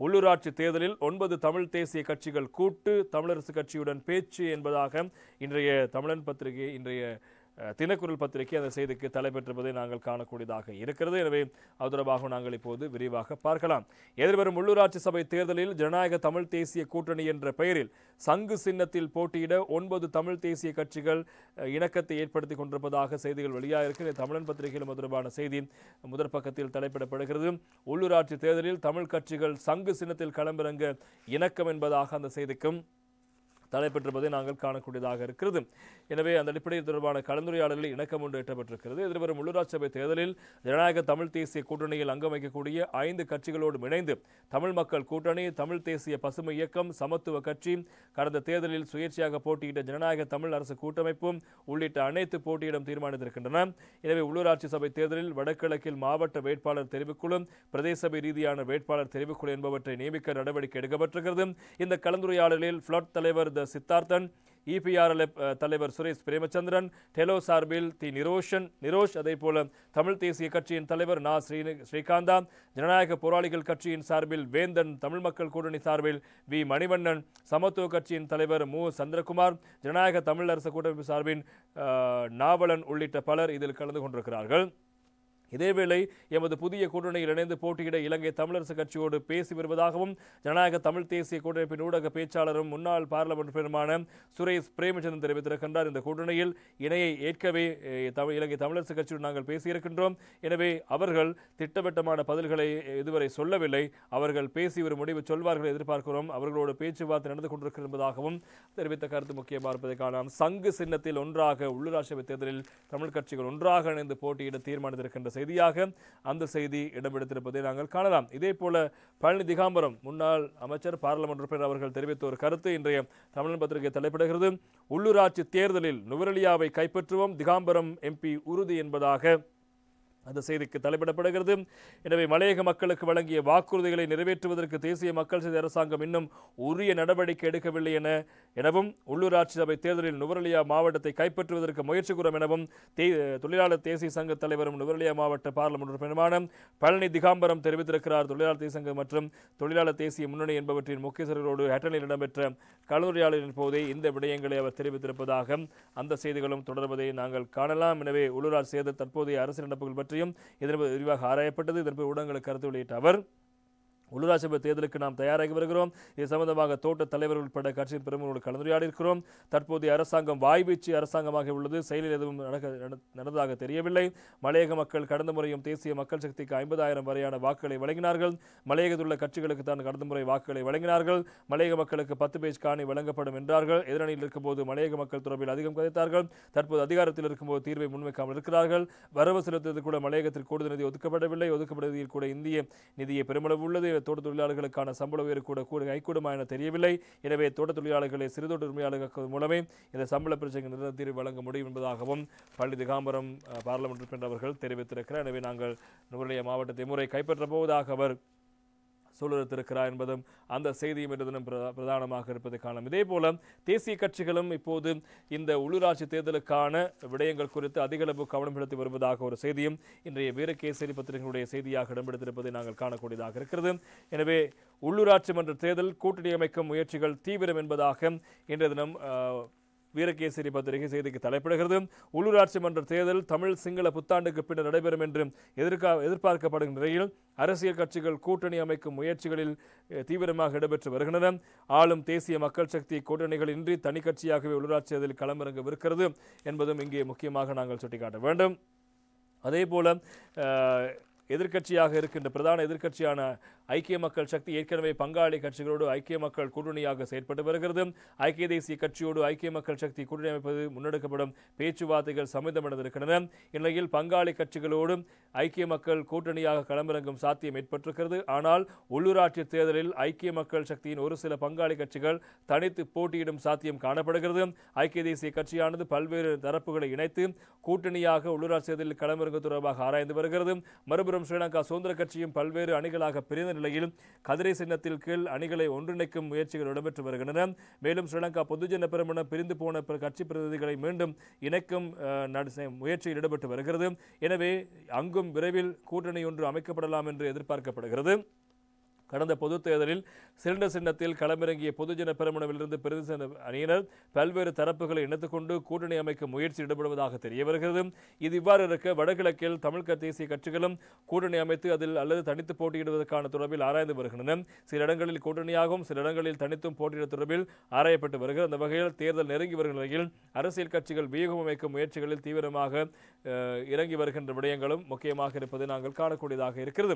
உள்ளூராட்சி தேர்தலில் 9 தமிழ் தேசிய கட்சிகள் கூட்டு, தமிழரசு கட்சியுடன் பேச்சு என்பதாக இன்றைய தமிழன் பத்திரிகை, இன்றைய தினக்குரல் பத்திரிகை அந்த செய்திக்கு தலைப்பெற்றிருப்பதை நாங்கள் காணக்கூடியதாக இருக்கிறது. எனவே அது தொடர்பாக நாங்கள் இப்போது விரிவாக பார்க்கலாம். எதிர்வரும் உள்ளூராட்சி சபை தேர்தலில் ஜனநாயக தமிழ் தேசிய கூட்டணி என்ற பெயரில் சங்கு சின்னத்தில் போட்டியிட 9 தமிழ் தேசிய கட்சிகள் இணக்கத்தை ஏற்படுத்திக் கொண்டிருப்பதாக செய்திகள் வெளியாக இருக்கிறது. தமிழன் பத்திரிகையிலும் தொடர்பான செய்தி முதற் பக்கத்தில் தலைப்பிடப்படுகிறது. உள்ளூராட்சி தேர்தலில் தமிழ் கட்சிகள் சங்கு சின்னத்தில் களமிறங்க இணக்கம் என்பதாக அந்த செய்திக்கும் தலைப்பெற்றிருப்பதை நாங்கள் காணக்கூடியதாக இருக்கிறது. எனவே அந்த அடிப்படையில் தொடர்பான கலந்துரையாடலில் இணக்கம் ஒன்று எட்டப்பட்டிருக்கிறது. எதிர்வரும் உள்ளூராட்சி சபை தேர்தலில் ஜனநாயக தமிழ் தேசிய கூட்டணியில் அங்கம் வகிக்கக்கூடிய 5 கட்சிகளோடு இணைந்து தமிழ் மக்கள் கூட்டணி, தமிழ் தேசிய பசுமை இயக்கம், சமத்துவ கட்சி, கடந்த தேர்தலில் சுயேட்சையாக போட்டியிட்ட ஜனநாயக தமிழ் அரசு கூட்டமைப்பும் உள்ளிட்ட அனைத்து போட்டியிடம் தீர்மானித்திருக்கின்றன. எனவே உள்ளூராட்சி சபை தேர்தலில் வடகிழக்கில் மாவட்ட வேட்பாளர் தெரிவுக்குழு, பிரதேச சபை ரீதியான வேட்பாளர் தெரிவுக்குழு என்பவற்றை நியமிக்க நடவடிக்கை எடுக்கப்பட்டிருக்கிறது. இந்த கலந்துரையாடலில் பிளாட் தலைவர் சித்தார்த்தன், EPRLF தலைவர் சுரேஷ் பிரேமச்சந்திரன், டெலோ சார்பில் நிரோஷ், அதே போல தமிழ் தேசிய கட்சியின் தலைவர் ஸ்ரீகாந்தா, ஜனநாயக போராளிகள் கட்சியின் சார்பில் வேந்தன், தமிழ் மக்கள் கூட்டணி சார்பில் V மணிவண்ணன், சமத்துவ கட்சியின் தலைவர் மு சந்திரகுமார், ஜனநாயக தமிழ் அரசு கூட்டமைப்பு சார்பின் நாவலன் உள்ளிட்ட பலர் இதில் கலந்து கொண்டிருக்கிறார்கள். இதேவேளை எமது புதிய கூட்டணியில் இணைந்து போட்டியிட இலங்கை தமிழரசு கட்சியோடு பேசி வருவதாகவும் ஜனநாயக தமிழ் தேசிய கூட்டமைப்பின் ஊடக பேச்சாளரும் முன்னாள் பாராளுமன்ற உறுப்பினருமான சுரேஷ் பிரேமச்சந்திரன் தெரிவித்திருக்கின்றார். இந்த கூட்டணியில் இணையை ஏற்கவே இலங்கை தமிழரசு கட்சியுடன் நாங்கள் பேசியிருக்கின்றோம். எனவே அவர்கள் திட்டவட்டமான பதில்களை இதுவரை சொல்லவில்லை. அவர்கள் பேசி ஒரு முடிவு சொல்வார்கள் எதிர்பார்க்கிறோம். அவர்களோடு பேச்சுவார்த்தை நடந்து கொண்டிருக்கிறது என்பதாகவும் தெரிவித்த கருத்து முக்கியமாக இருப்பதை காணலாம். சங்கு சின்னத்தில் ஒன்றாக உள்ளூராட்சி சபை தேர்தலில் தமிழ் கட்சிகள் ஒன்றாக இணைந்து போட்டியிட தீர்மானித்திருக்கின்ற செய்தியாக அந்த செய்தி இடம்பெடுத்திருப்பதை நாங்கள் காணலாம். இதே போல பழனி திகாம்பரம் முன்னாள் அமைச்சர், பாராளுமன்ற உறுப்பினர் அவர்கள் தெரிவித்த ஒரு கருத்து இன்றைய தமிழ் பத்திரிகை தலைப்பிடுகிறது. உள்ளூராட்சி தேர்தலில் நுவரெலியாவை கைப்பற்றுவோம், திகாம்பரம் MP உறுதி என்பதாக அந்த செய்திக்கு தலைப்பிடப்படுகிறது. எனவே மலையக மக்களுக்கு வழங்கிய வாக்குறுதிகளை நிறைவேற்றுவதற்கு தேசிய மக்கள் சக்தி அரசாங்கம் இன்னும் உரிய நடவடிக்கை எடுக்கவில்லை எனவும் உள்ளூராட்சி சபை தேர்தலில் நுவரெலியா மாவட்டத்தை கைப்பற்றுவதற்கு முயற்சி கூறும் எனவும் தொழிலாளர் தேசிய சங்க தலைவரும் நுவரெலியா மாவட்ட பாராளுமன்ற உறுப்பினருமான பழனி திகாம்பரம் தெரிவித்திருக்கிறார். தொழிலாளர் தேசிய சங்கம் மற்றும் தொழிலாளர் தேசிய முன்னணி என்பவற்றின் முக்கியஸ்தர்களோடு ஹேட்டனில் இடம்பெற்ற கலந்துரையாடலின் போதே இந்த விடயங்களை அவர் தெரிவித்திருப்பதாக அந்த செய்திகளும் தொடர்வதை நாங்கள் காணலாம். எனவே உள்ளூராட்சி தேர்தல் தற்போதைய அரசியல் நடப்புகள் பற்றியும் இதற்கு விரிவாக ஆராயப்பட்டது. இதற்கு ஊடகங்களுக்கு கருத்து வெளியிட்ட அவர், உள்ளூராட்சி சபை தேர்தலுக்கு நாம் தயாராகி வருகிறோம். இது சம்பந்தமாக தோட்ட தலைவர்கள் உட்பட கட்சியின் பிரமுகர்களோடு கலந்துரையாடி இருக்கிறோம். தற்போதைய அரசாங்கம் வாய்வீச்சு அரசாங்கமாக உள்ளது. செயலில் எதுவும் நடந்ததாக தெரியவில்லை. மலையக மக்கள் கடந்த முறையும் தேசிய மக்கள் சக்திக்கு 50,000 வரையான வாக்குகளை வழங்கினார்கள். மலையகத்தில் உள்ள கட்சிகளுக்கு தான் கடந்த முறை வாக்குகளை வழங்கினார்கள். மலையக மக்களுக்கு 10 பேஜ் காணி வழங்கப்படும் என்றார்கள். எதிரணியில் இருக்கும்போது மலையக மக்கள் தொடர்பில் அதிகம் கதைத்தார்கள். தற்போது அதிகாரத்தில் இருக்கும்போது தீர்வை முன்வைக்காமல் இருக்கிறார்கள். வரவு செலுத்துவது கூட மலையகத்தில் கூடுதல் நிதி ஒதுக்கப்படவில்லை. ஒதுக்கப்படுவதில் கூட இந்திய நிதியை பெருமளவு உள்ளது. தோட்ட தொழிலாளர்களுக்கான சம்பள உயர்வு கூட கைகூடுமா என தெரியவில்லை. எனவே தோட்ட தொழிலாளர்களை சிறுதோட்ட உரிமையாளர்கள் மூலமே இந்த சம்பள பிரச்சனைக்கு நிரந்தர தீர்வு வழங்க முடியும் என்பதாகவும் பழனி திகாம்பரம் பாராளுமன்ற உறுப்பினர் அவர்கள் தெரிவித்திருக்கிறார். எனவே நாங்கள் நுவரெலியா மாவட்டத்தை முறை கைப்பற்ற போவதாக அவர் சொல்லிருக்கிறார் என்பதும் அந்த செய்தியும் என்பதும் பிரதானமாக இருப்பதை காணலாம். இதே போல தேசிய கட்சிகளும் இப்போது இந்த உள்ளூராட்சி தேர்தலுக்கான விடயங்கள் குறித்து அதிகளவு கவனம் செலுத்தி வருவதாக ஒரு செய்தியும் இன்றைய வீரகேசரி பத்திரிகைகளுடைய செய்தியாக இடம்பெடுத்திருப்பதை நாங்கள் காணக்கூடியதாக இருக்கிறது. எனவே உள்ளூராட்சி மன்ற தேர்தல் கூட்டணி அமைக்கும் முயற்சிகள் தீவிரம் என்பதாக இன்றைய தினம் வீரகேசரி பத்திரிகை செய்திக்கு தலைப்பிடுகிறது. உள்ளூராட்சி மன்ற தேர்தல் தமிழ் சிங்கள புத்தாண்டுக்கு பின்னர் நடைபெறும் என்று எதிர்பார்க்கப்படும் நிலையில் அரசியல் கட்சிகள் கூட்டணி அமைக்கும் முயற்சிகளில் தீவிரமாக இடம்பெற்று வருகின்றன. ஆளும் தேசிய மக்கள் சக்தி கூட்டணிகள் இன்றி தனி கட்சியாகவே உள்ளூராட்சி தேர்தலில் களமிறங்கவிருக்கிறது என்பதும் இங்கே முக்கியமாக நாங்கள் சுட்டிக்காட்ட வேண்டும். அதே போல எதிர்க்கட்சியாக இருக்கின்ற பிரதான எதிர்க்கட்சியான ஐக்கிய மக்கள் சக்தி ஏற்கனவே பங்காளி கட்சிகளோடு ஐக்கிய மக்கள் கூட்டணியாக செயற்பட்டு வருகிறது. ஐக்கிய தேசிய கட்சியோடு ஐக்கிய மக்கள் சக்தி கூட்டணி அமைப்பது முன்னெடுக்கப்படும் பேச்சுவார்த்தைகள் சம்மதமடைந்திருக்கின்றன. இந்நிலையில் பங்காளி கட்சிகளோடு ஐக்கிய மக்கள் கூட்டணியாக களமிறங்கும் சாத்தியம் ஏற்பட்டிருக்கிறது. ஆனால் உள்ளூராட்சி தேர்தலில் ஐக்கிய மக்கள் சக்தியின் ஒரு சில பங்காளி கட்சிகள் தனித்து போட்டியிடும் சாத்தியம் காணப்படுகிறது. ஐக்கிய தேசிய கட்சியானது பல்வேறு தரப்புகளை இணைத்து கூட்டணியாக உள்ளூராட்சி தேர்தலில் களமிறங்கு தொடர்பாக ஆராய்ந்து வருகிறது. மறுபுறம் ஸ்ரீலங்கா சுதந்திர கட்சியும் பல்வேறு அணிகளாக பிரிந்த நிலையில் கதிரை சின்னத்தில் கீழ் அணிகளை ஒன்றிணைக்கும் முயற்சிகள் இடம்பெற்று வருகின்றன. மேலும் ஸ்ரீலங்கா பொதுஜன பெரமுன பிரிந்து போன கட்சி பிரதிநிதிகளை மீண்டும் இணைக்கும் முயற்சியில் ஈடுபட்டு வருகிறது. எனவே அங்கும் விரைவில் கூட்டணி ஒன்று அமைக்கப்படலாம் என்று எதிர்பார்க்கப்படுகிறது. கடந்த பொதுத் தேர்தலில் சிலிண்டர் சின்னத்தில் களமிறங்கிய பொதுஜன பெரமுனவிலிருந்து பிரதி அணியினர் பல்வேறு தரப்புகளை இணைத்துக் கொண்டு கூட்டணி அமைக்க முயற்சி ஈடுபடுவதாக தெரிய வருகிறது. இது இவ்வாறு இருக்க வடகிழக்கில் தமிழ் தேசிய கட்சிகளும் கூட்டணி அமைத்து அதில் அல்லது தனித்து போட்டியிடுவதற்கான தொடர்பில் ஆராய்ந்து வருகின்றன. சில இடங்களில் கூட்டணியாகவும் சில இடங்களில் தனித்தும் போட்டியிட தொடர்பில் ஆராயப்பட்டு வருகிறது. அந்த வகையில் தேர்தல் நெருங்கி வருகிற நிலையில் அரசியல் கட்சிகள் வியூகம் அமைக்கும் முயற்சிகளில் தீவிரமாக இறங்கி வருகின்ற விடயங்களும் முக்கியமாக இருப்பதை நாங்கள் காணக்கூடியதாக இருக்கிறது.